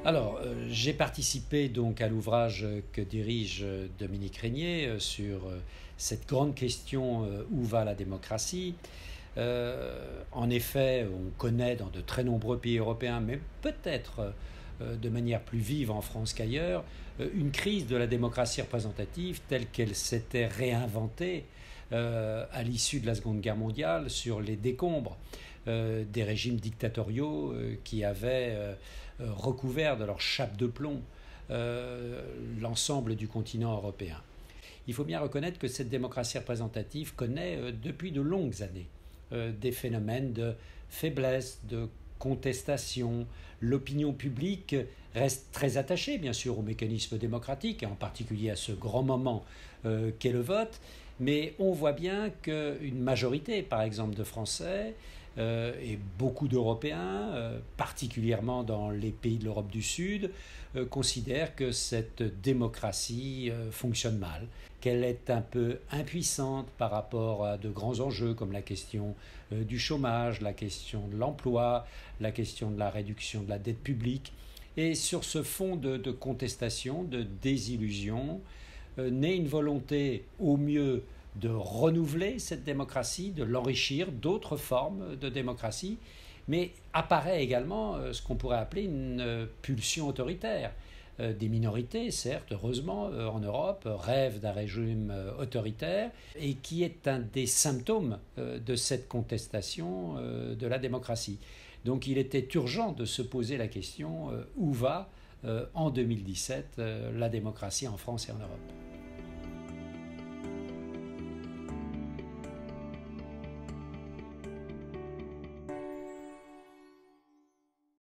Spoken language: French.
Alors, j'ai participé donc à l'ouvrage que dirige Dominique Régnier sur cette grande question où va la démocratie. En effet, on connaît dans de très nombreux pays européens, mais peut-être de manière plus vive en France qu'ailleurs, une crise de la démocratie représentative telle qu'elle s'était réinventée à l'issue de la Seconde Guerre mondiale sur les décombres des régimes dictatoriaux qui avaient recouvert de leur chape de plomb l'ensemble du continent européen. Il faut bien reconnaître que cette démocratie représentative connaît depuis de longues années des phénomènes de faiblesse, de contestation. L'opinion publique reste très attachée, bien sûr, au mécanisme démocratique, et en particulier à ce grand moment qu'est le vote, mais on voit bien qu'une majorité, par exemple, de Français et beaucoup d'Européens, particulièrement dans les pays de l'Europe du Sud, considèrent que cette démocratie fonctionne mal, qu'elle est un peu impuissante par rapport à de grands enjeux comme la question du chômage, la question de l'emploi, la question de la réduction de la dette publique. Et sur ce fond de contestation, de désillusion, naît une volonté au mieux de renouveler cette démocratie, de l'enrichir d'autres formes de démocratie, mais apparaît également ce qu'on pourrait appeler une pulsion autoritaire. Des minorités, certes, heureusement, en Europe, rêvent d'un régime autoritaire et qui est un des symptômes de cette contestation de la démocratie. Donc il était urgent de se poser la question où va, en 2017, la démocratie en France et en Europe.